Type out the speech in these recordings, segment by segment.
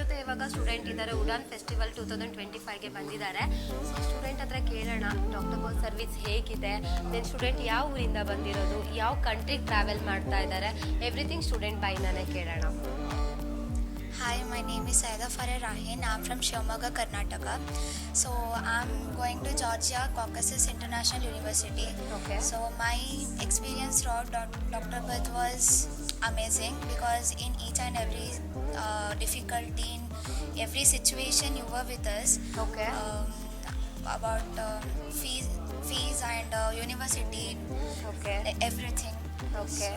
ಜೊತೆ ಇವಾಗ ಸ್ಟೂಡೆಂಟ್ ಇದ್ದಾರೆ. ಉಡಾನ್ ಫೆಸ್ಟಿವಲ್ 2025ಗೆ ಬಂದಿದ್ದಾರೆ. ಸೊ ಸ್ಟೂಡೆಂಟ್ ಹತ್ರ ಕೇಳೋಣ ಡಾಕ್ಟರ್ ಬರ್ ಸರ್ವಿಸ್ ಹೇಗಿದೆ, ದೆನ್ ಸ್ಟೂಡೆಂಟ್ ಯಾವ ಊರಿಂದ ಬಂದಿರೋದು, ಯಾವ ಕಂಟ್ರಿಗೆ ಟ್ರಾವೆಲ್ ಮಾಡ್ತಾ ಇದ್ದಾರೆ, ಎವ್ರಿಥಿಂಗ್ ಸ್ಟೂಡೆಂಟ್ ಬೈನಾನೇ ಕೇಳೋಣ. Hi, my name is Saida Farah Rahin. I'm from Shivamogga, Karnataka. So I'm going to Georgia Caucasus International University. Okay. So my experience throughout Dr. Bhatt was amazing because in each and every difficulty, in every situation you were with us. Okay. About fees and university. Okay. Everything. Okay.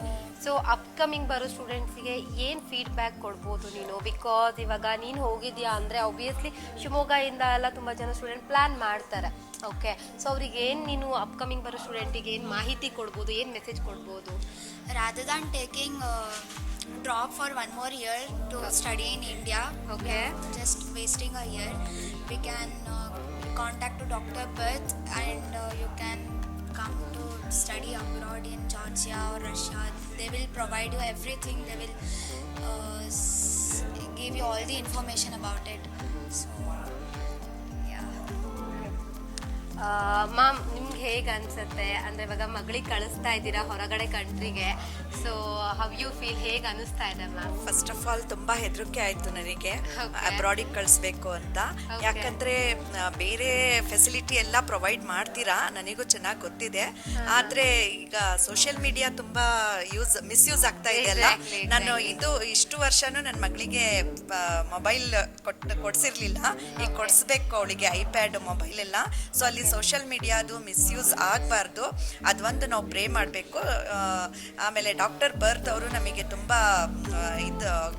So upcoming ಬರೋ ಸ್ಟೂಡೆಂಟ್ಸಿಗೆ ಏನು feedback ಕೊಡ್ಬೋದು ನೀನು? Because ಇವಾಗ ನೀನು ಹೋಗಿದ್ಯಾ ಅಂದರೆ obviously ಶಿವಮೊಗ್ಗದಿಂದ ಎಲ್ಲ ತುಂಬ ಜನ ಸ್ಟೂಡೆಂಟ್ ಪ್ಲ್ಯಾನ್ ಮಾಡ್ತಾರೆ. ಓಕೆ. ಸೊ ಅವ್ರಿಗೆ ಏನು ನೀನು ಅಪ್ಕಮಿಂಗ್ ಬರೋ ಸ್ಟೂಡೆಂಟಿಗೆ ಏನು ಮಾಹಿತಿ ಕೊಡ್ಬೋದು, ಏನು ಮೆಸೇಜ್ ಕೊಡ್ಬೋದು? Rather than taking drop for one more year to study in India, Okay. just wasting a year, we can contact to Dr. Bhatt and you can come to study abroad in Georgia or Russia. They will provide you everything. They will give you all the information about it. So ma'am, ನಿಮ್ಗೆ ಹೇಗೆ ಅನಿಸುತ್ತೆ ಅಂದರೆ ಇವಾಗ ಮಗಳಿಗೆ ಕಳಿಸ್ತಾ ಇದ್ದೀರಾ ಹೊರಗಡೆ ಕಂಟ್ರಿಗೆ, so how you feel, ಹೇಗೆ ಅನಿಸ್ತಾ ಇದೆ ಮ್ಯಾಮ್? ಫಸ್ಟ್ ಆಫ್ ಆಲ್ ತುಂಬ ಹೆದರಿಕೆ ಆಯಿತು ನನಗೆ Okay. ಅಬ್ರಾಡಿಗೆ ಕಳಿಸ್ಬೇಕು ಅಂತ. Okay. ಯಾಕಂದರೆ ಬೇರೆ ಫೆಸಿಲಿಟಿ ಎಲ್ಲ ಪ್ರೊವೈಡ್ ಮಾಡ್ತೀರಾ, ನನಗೂ ಚೆನ್ನಾಗಿ ಗೊತ್ತಿದೆ. ಆದರೆ ಈಗ ಸೋಷಿಯಲ್ ಮೀಡಿಯಾ ತುಂಬ ಮಿಸ್ಯೂಸ್ ಆಗ್ತಾ ಇದೆ ಅಲ್ಲ. Exactly. ನಾನು ಇಷ್ಟು ವರ್ಷನೂ ನನ್ನ ಮಗಳಿಗೆ ಮೊಬೈಲ್ ಕೊಡಿಸಿರ್ಲಿಲ್ಲ. ಈಗ ಕೊಡಿಸ್ಬೇಕು ಅವಳಿಗೆ ಐಪ್ಯಾಡ್ ಮೊಬೈಲ್ ಎಲ್ಲ. ಸೊ ಅಲ್ಲಿ ಸೋಷಿಯಲ್ ಮೀಡಿಯಾದು ಮಿಸ್ಯೂಸ್ ಆಗಬಾರ್ದು, ಅದೊಂದು ನಾವು ಪ್ರೇ ಮಾಡಬೇಕು. ಆಮೇಲೆ ಡಾಕ್ಟರ್ ಬರ್ತ್ ಅವರು ನಮಗೆ ತುಂಬ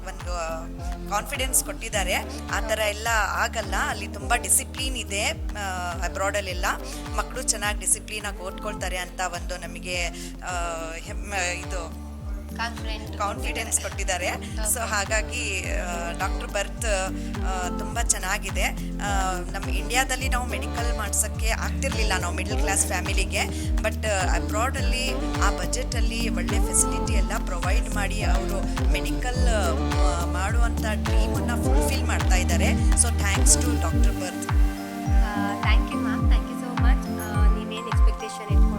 ಒಂದು ಕಾನ್ಫಿಡೆನ್ಸ್ ಕೊಟ್ಟಿದ್ದಾರೆ. ಆ ಥರ ಎಲ್ಲ ಆಗಲ್ಲ, ಅಲ್ಲಿ ತುಂಬ ಡಿಸಿಪ್ಲಿನ್ ಇದೆ. ಅಬ್ರಾಡಲ್ಲೆಲ್ಲ ಮಕ್ಕಳು ಚೆನ್ನಾಗಿ ಡಿಸಿಪ್ಲಿನಾಗಿ ಓದ್ಕೊಳ್ತಾರೆ ಅಂತ ಒಂದು ನಮಗೆ ಕಾನ್ಫಿಡೆನ್ಸ್ ಕೊಟ್ಟಿದ್ದಾರೆ. ಸೊ ಹಾಗಾಗಿ ಡಾಕ್ಟರ್ ಬರ್ತ್ ತುಂಬ ಚೆನ್ನಾಗಿದೆ. ನಮ್ಮ ಇಂಡಿಯಾದಲ್ಲಿ ನಾವು ಮೆಡಿಕಲ್ ಮಾಡ್ಸೋಕ್ಕೆ ಆಗ್ತಿರ್ಲಿಲ್ಲ, ನಾವು ಮಿಡಲ್ ಕ್ಲಾಸ್ ಫ್ಯಾಮಿಲಿಗೆ. ಬಟ್ ಅಬ್ರಾಡಲ್ಲಿ ಆ ಬಜೆಟಲ್ಲಿ ಒಳ್ಳೆ ಫೆಸಿಲಿಟಿ ಎಲ್ಲ ಪ್ರೊವೈಡ್ ಮಾಡಿ ಅವರು ಮೆಡಿಕಲ್ ಮಾಡುವಂಥ ಡ್ರೀಮನ್ನು ಫುಲ್ಫಿಲ್ ಮಾಡ್ತಾ ಇದ್ದಾರೆ. ಸೊ ಥ್ಯಾಂಕ್ಸ್ ಟು ಡಾಕ್ಟರ್ ಬರ್ತ್. Thank you ma'am, thank you so much. ನೀವೇನು ಎಕ್ಸ್ಪೆಕ್ಟೇಷನ್ ಇತ್ತು